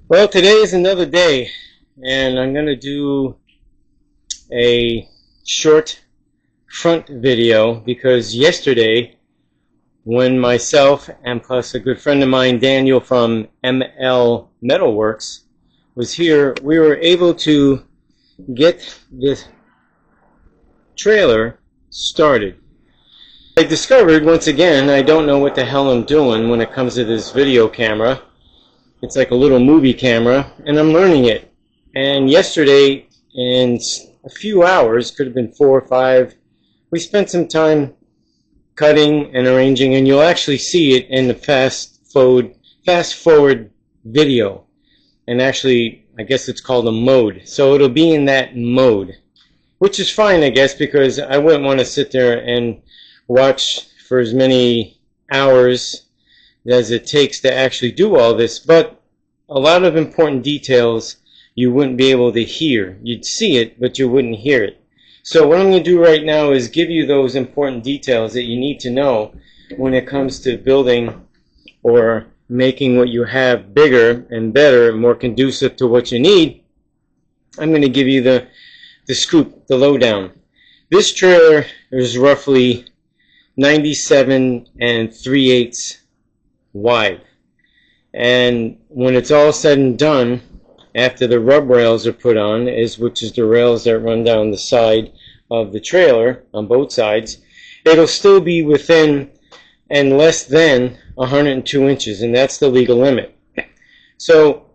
Well, today is another day, and I'm going to do a short front video because yesterday, when myself and plus a good friend of mine, Daniel from ML Metalworks, was here, we were able to get this trailer started. I discovered, once again, I don't know what the hell I'm doing when it comes to this video camera. It's like a little movie camera, and I'm learning it. And yesterday, in a few hours, could have been 4 or 5, we spent some time cutting and arranging, and you'll actually see it in the fast forward video. And actually, I guess it's called a mode. So it'll be in that mode, which is fine, I guess, because I wouldn't want to sit there and watch for as many hours as it takes to actually do all this, but a lot of important details you wouldn't be able to hear. You'd see it, but you wouldn't hear it. So what I'm going to do right now is give you those important details that you need to know when it comes to building or making what you have bigger and better, more conducive to what you need. I'm going to give you the scoop, the lowdown. This trailer is roughly 97 3/8 wide, and when it's all said and done, after the rub rails are put on, which is the rails that run down the side of the trailer on both sides, it'll still be within and less than 102 inches, and that's the legal limit. So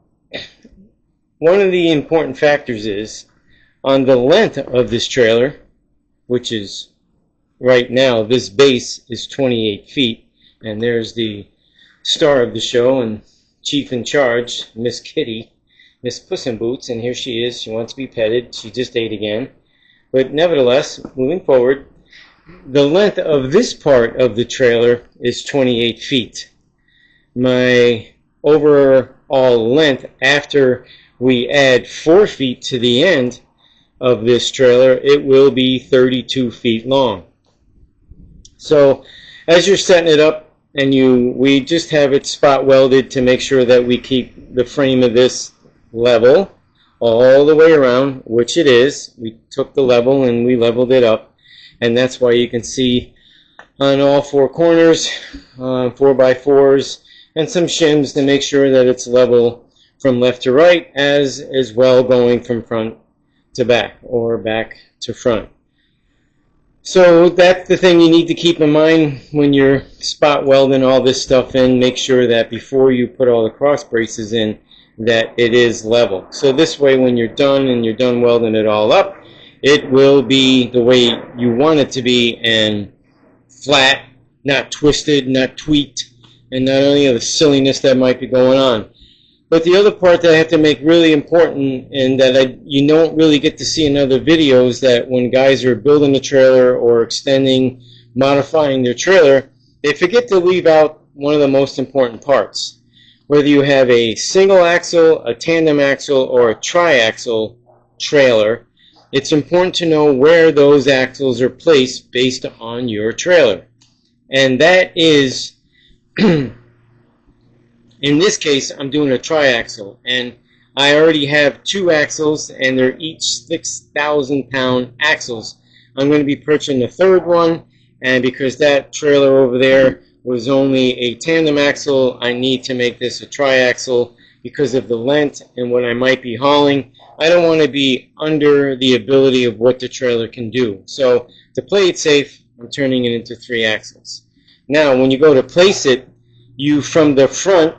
one of the important factors is on the length of this trailer, which is right now, this base is 28 feet, and there's the star of the show and chief in charge, Miss Kitty, Miss Puss in Boots, and here she is. She wants to be petted. She just ate again. But nevertheless, moving forward, the length of this part of the trailer is 28 feet. My overall length, after we add 4 feet to the end of this trailer, it will be 32 feet long. So as you're setting it up, and we just have it spot welded to make sure that we keep the frame of this level all the way around, which it is. We took the level and we leveled it up, and that's why you can see on all 4 corners 4x4s and some shims to make sure that it's level from left to right, as well going from front to back or back to front. So that's the thing you need to keep in mind when you're spot welding all this stuff in. Make sure that before you put all the cross braces in, that it is level. So this way, when you're done and you're done welding it all up, it will be the way you want it to be, and flat, not twisted, not tweaked, and not any of the silliness that might be going on. But the other part that I have to make really important, and that you don't really get to see in other videos, that when guys are building a trailer or extending, modifying their trailer, they forget to leave out one of the most important parts. Whether you have a single axle, a tandem axle, or a triaxle trailer, it's important to know where those axles are placed based on your trailer. And that is in this case, I'm doing a triaxle, and I already have 2 axles, and they're each 6,000-pound axles. I'm going to be purchasing the 3rd one, and because that trailer over there was only a tandem axle, I need to make this a triaxle because of the length and what I might be hauling. I don't want to be under the ability of what the trailer can do. So to play it safe, I'm turning it into 3 axles. Now, when you go to place it, you from the front,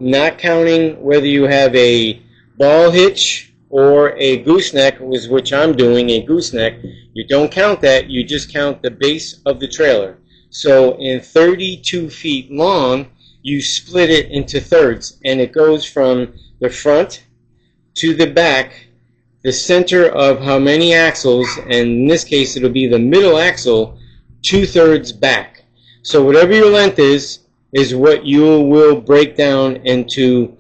not counting whether you have a ball hitch or a gooseneck, which I'm doing a gooseneck, you don't count that, you just count the base of the trailer. So in 32 feet long, you split it into thirds, and it goes from the front to the back, the center of how many axles, and in this case it'll be the middle axle, 2/3 back. So whatever your length is what you will break down into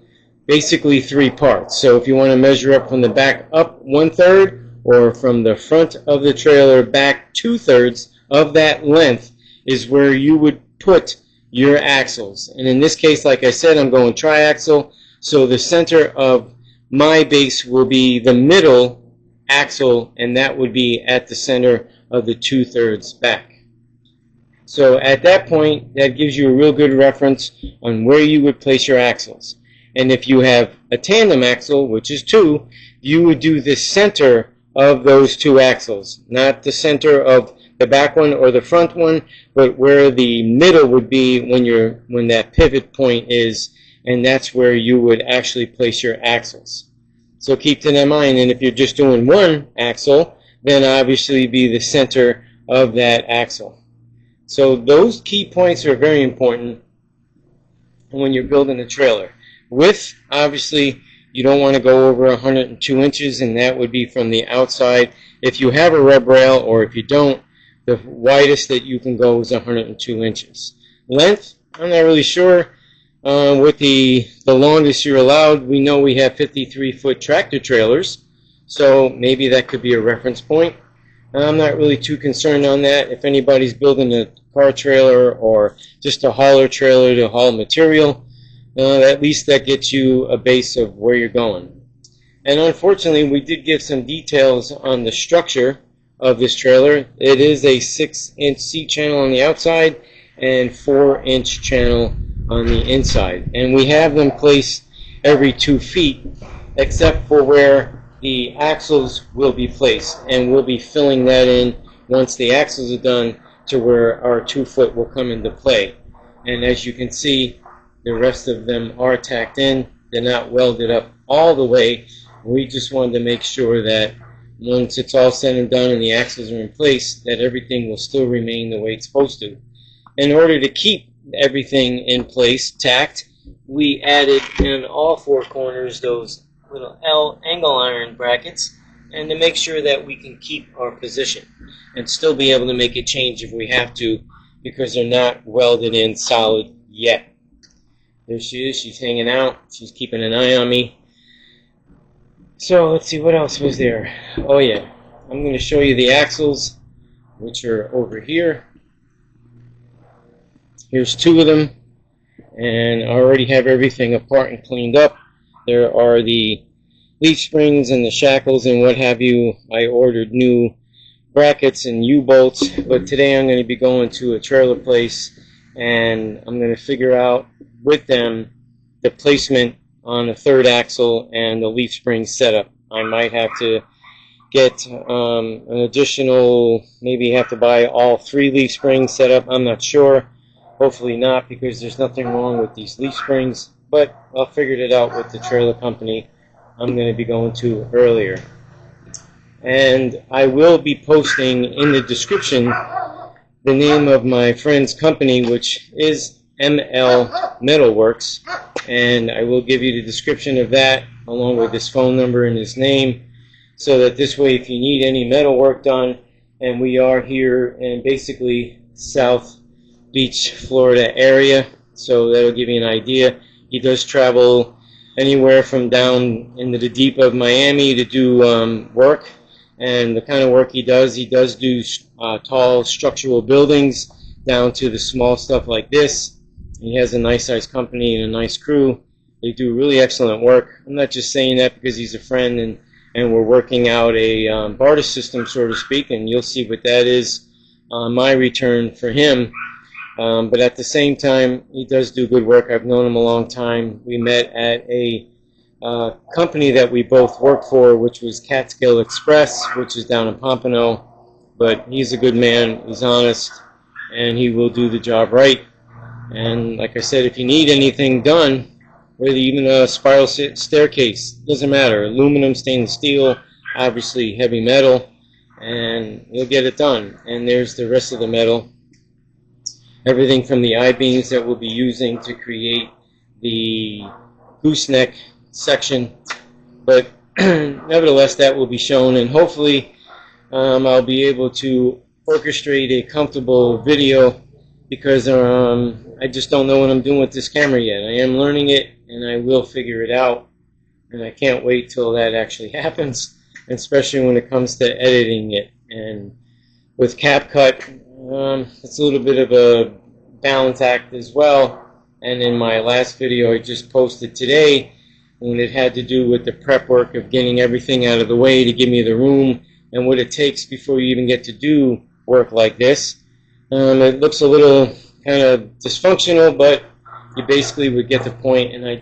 basically 3 parts. So if you want to measure up from the back up 1/3, or from the front of the trailer back 2/3 of that length, is where you would put your axles. And in this case, like I said, I'm going triaxle. So the center of my base will be the middle axle, and that would be at the center of the 2/3 back. So at that point, that gives you a real good reference on where you would place your axles. And if you have a tandem axle, which is 2, you would do the center of those 2 axles, not the center of the back one or the front one, but where the middle would be when that pivot point is, and that's where you would actually place your axles. So keep that in mind, and if you're just doing one axle, then obviously be the center of that axle. So those key points are very important when you're building a trailer. Width, obviously, you don't want to go over 102 inches, and that would be from the outside. If you have a rub rail, or if you don't, the widest that you can go is 102 inches. Length, I'm not really sure. With the longest you're allowed, we know we have 53-foot tractor trailers, so maybe that could be a reference point. I'm not really too concerned on that. If anybody's building a car trailer or just a hauler trailer to haul material, at least that gets you a base of where you're going. And unfortunately, we did give some details on the structure of this trailer. It is a 6-inch seat channel on the outside and 4-inch channel on the inside. And we have them placed every 2 feet, except for where the axles will be placed, and we'll be filling that in once the axles are done to where our 2-foot will come into play. And as you can see, the rest of them are tacked in. They're not welded up all the way. We just wanted to make sure that once it's all said and done and the axles are in place, that everything will still remain the way it's supposed to. In order to keep everything in place, tacked, we added in all 4 corners those little L angle iron brackets, and to make sure that we can keep our position and still be able to make a change if we have to, because they're not welded in solid yet. There she is. She's hanging out. She's keeping an eye on me. So let's see, what else was there? Oh yeah, I'm going to show you the axles, which are over here. Here's 2 of them, and I already have everything apart and cleaned up. There are the leaf springs and the shackles and what have you. I ordered new brackets and U-bolts, but today I'm going to be going to a trailer place, and I'm going to figure out with them the placement on the 3rd axle and the leaf spring setup. I might have to get an additional, maybe have to buy all 3 leaf springs set up. I'm not sure. Hopefully not, because there's nothing wrong with these leaf springs, but I'll figure it out with the trailer company I'm going to be going to earlier. And I will be posting in the description the name of my friend's company, which is ML Metalworks, and I will give you the description of that along with his phone number and his name, so that this way if you need any metal work done, and we are here in basically South Beach, Florida area, so that'll give you an idea. He does travel anywhere from down into the deep of Miami to do work, and the kind of work he does do tall structural buildings down to the small stuff like this. He has a nice sized company and a nice crew. They do really excellent work. I'm not just saying that because he's a friend, and we're working out a barter system, so to speak, and you'll see what that is on my return for him. But at the same time, he does do good work. I've known him a long time. We met at a company that we both worked for, which was Catskill Express, which is down in Pompano. But he's a good man. He's honest, and he will do the job right. And like I said, if you need anything done, whether even a spiral staircase, doesn't matter. Aluminum, stainless steel, obviously heavy metal, and you'll get it done. And there's the rest of the metal. Everything from the I-beams that we'll be using to create the gooseneck section. But nevertheless, that will be shown, and hopefully I'll be able to orchestrate a comfortable video, because I just don't know what I'm doing with this camera yet. I am learning it, and I will figure it out, and I can't wait till that actually happens, especially when it comes to editing it. And with CapCut, it's a little bit of a balance act as well. And in my last video I just posted today, when it had to do with the prep work of getting everything out of the way to give me the room and what it takes before you even get to do work like this. It looks a little kind of dysfunctional, but you basically would get the point, and I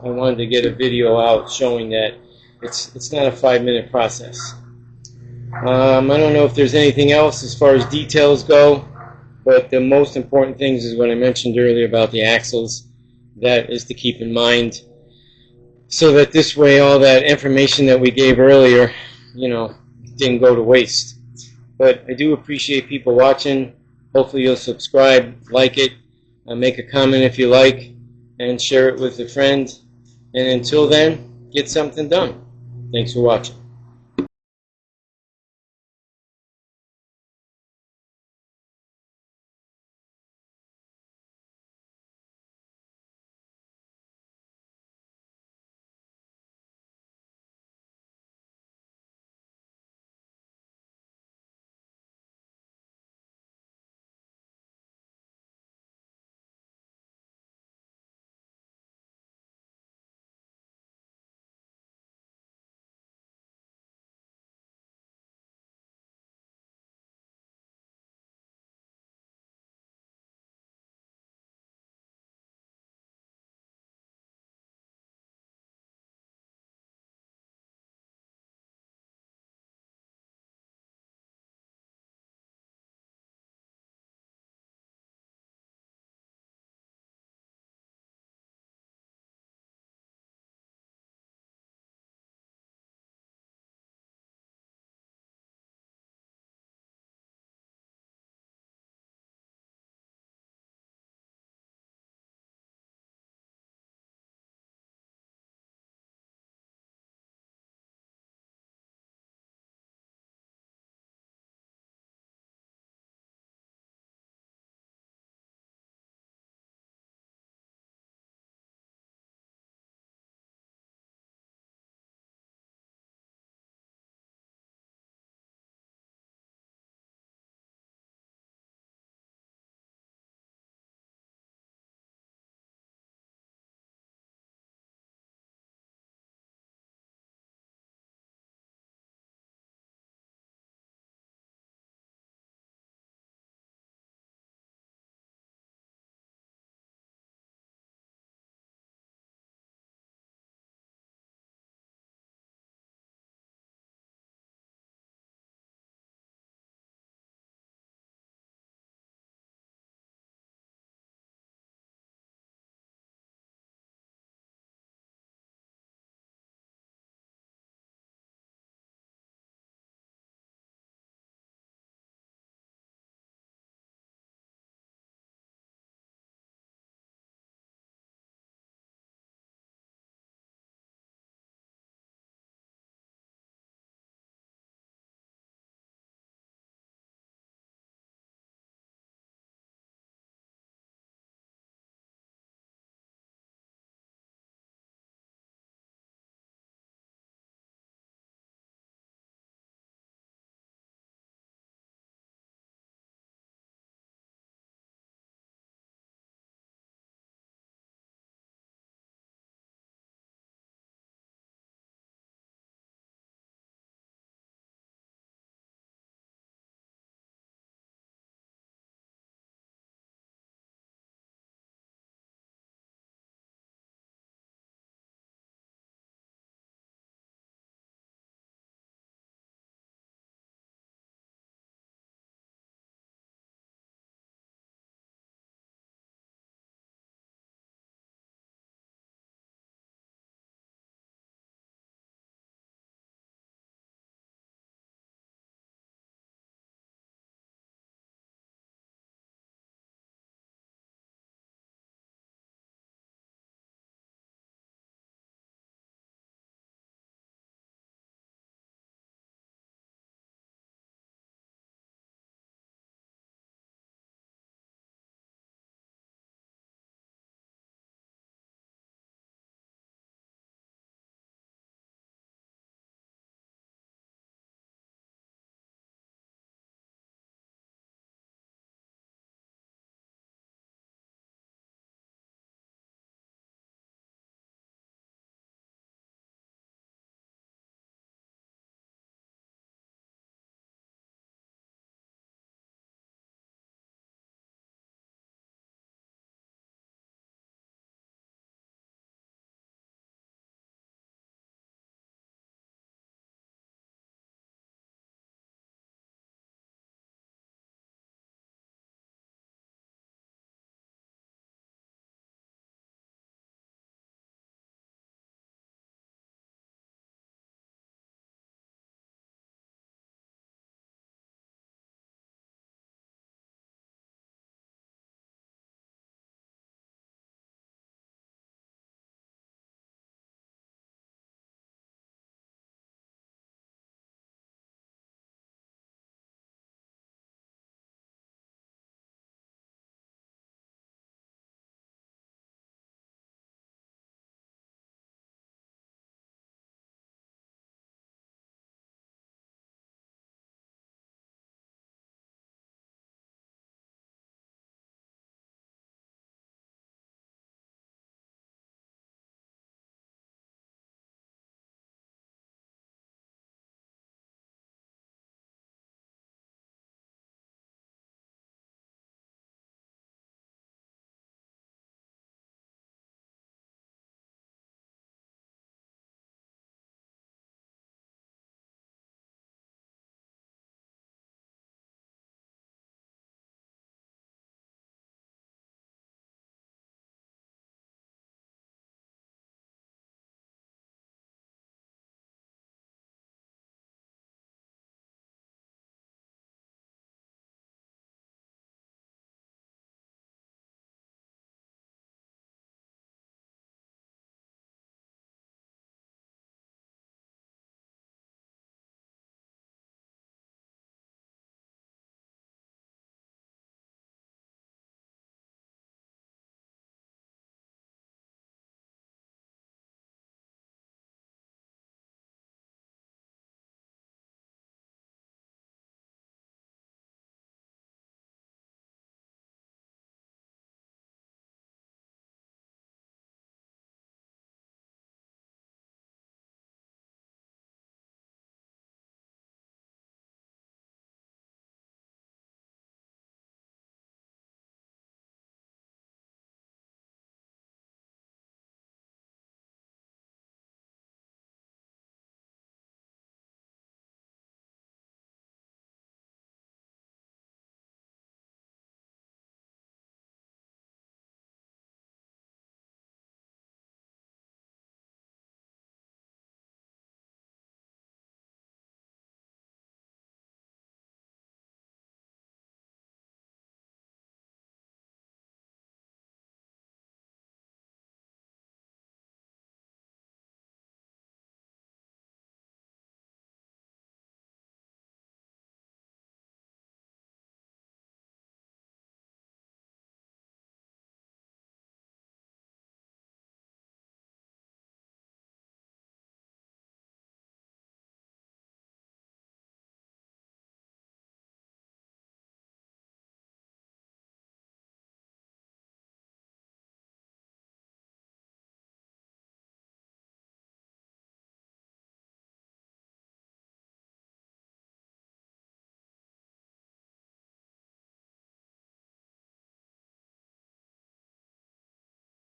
wanted to get a video out showing that it's not a 5-minute process. I don't know if there's anything else as far as details go, but the most important things is what I mentioned earlier about the axles. That is to keep in mind, so that this way all that information that we gave earlier, didn't go to waste. But I do appreciate people watching. Hopefully you'll subscribe, like it, make a comment if you like, and share it with a friend. And until then, get something done. Thanks for watching.